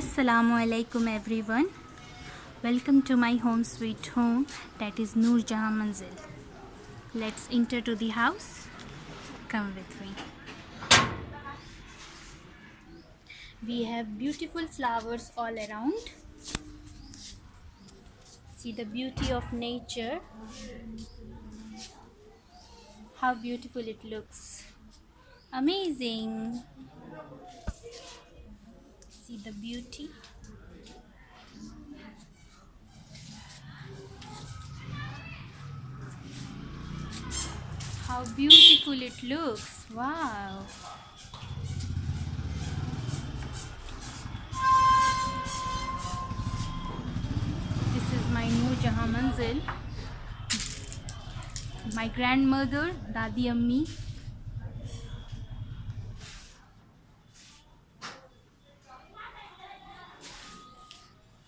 Assalamu alaikum everyone. Welcome to my home sweet home, that is jahan manzil. Let's enter to the house. Come with me. We have beautiful flowers all around. See the beauty of nature. How beautiful it looks. Amazing. See the beauty. How beautiful it looks. Wow. This is my jahan manzil. My grandmother, Dadi Ammi.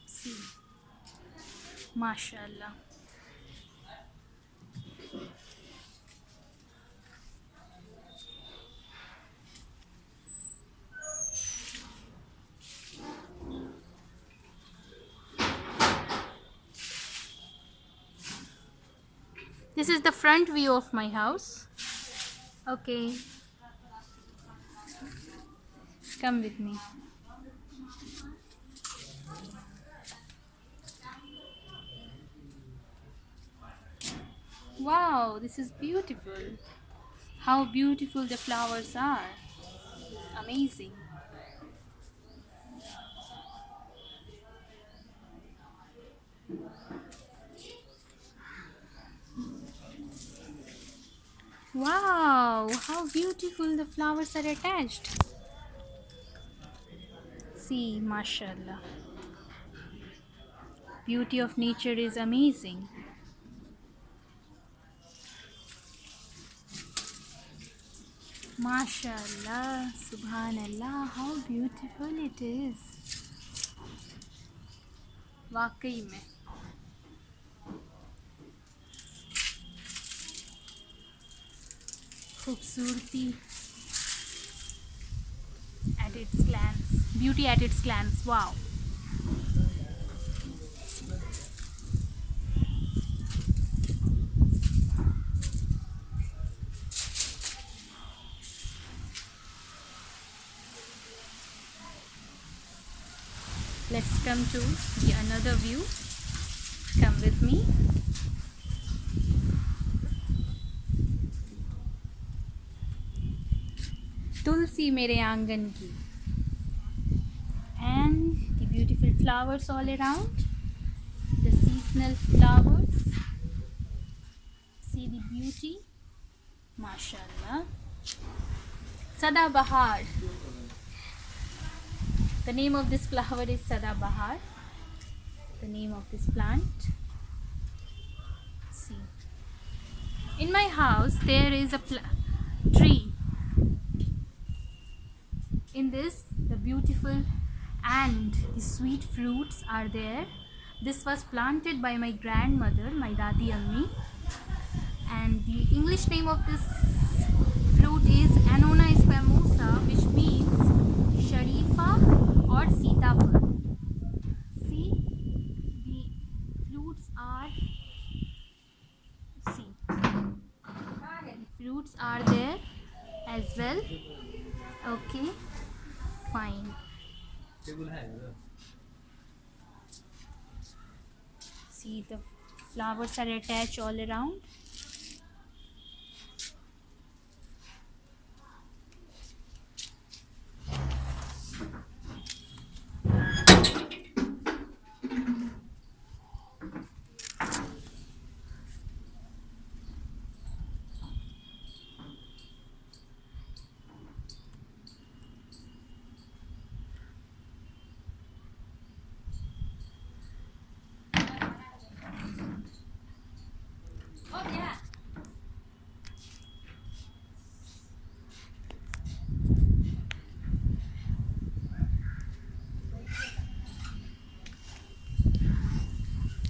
See, mashallah. This is the front view of my house. Okay, come with me. Wow, this is beautiful. How beautiful the flowers are. Amazing. Wow, how beautiful the flowers are attached. See, mashallah. Beauty of nature is amazing. Mashallah, subhanallah, how beautiful it is. वाकई में खूबसूरती at its glance, beauty at its glance. Wow. Let's come to the another view. Come with me. Tulsi mere aangan ki. And the beautiful flowers all around. The seasonal flowers. See the beauty. Mashallah. Sada Bahar. The name of this flower is Sada Bahar. The name of this plant. See. In my house there is a tree. In this, the beautiful and the sweet fruits are there. This was planted by my grandmother, my Dadi Ammi. And the English name of this fruit is Annona squamosa, which means Sharifa or Sitafal. See, the fruits are, the fruits are there as well. Okay, fine. See, the flowers are attached all around.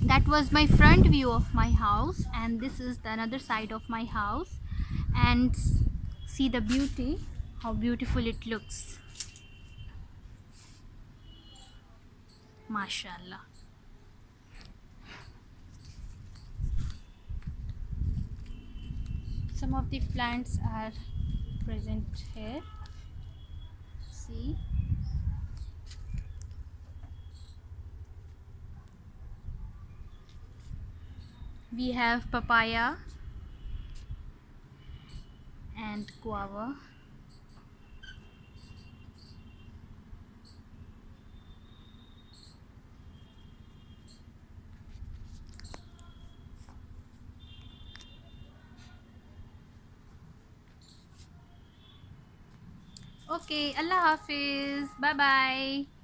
That was my front view of my house, and this is the another side of my house. And see the beauty, how beautiful it looks. mashallah. Some of the plants are present here. See, we have papaya and guava. Okay, Allah Hafiz. Bye bye.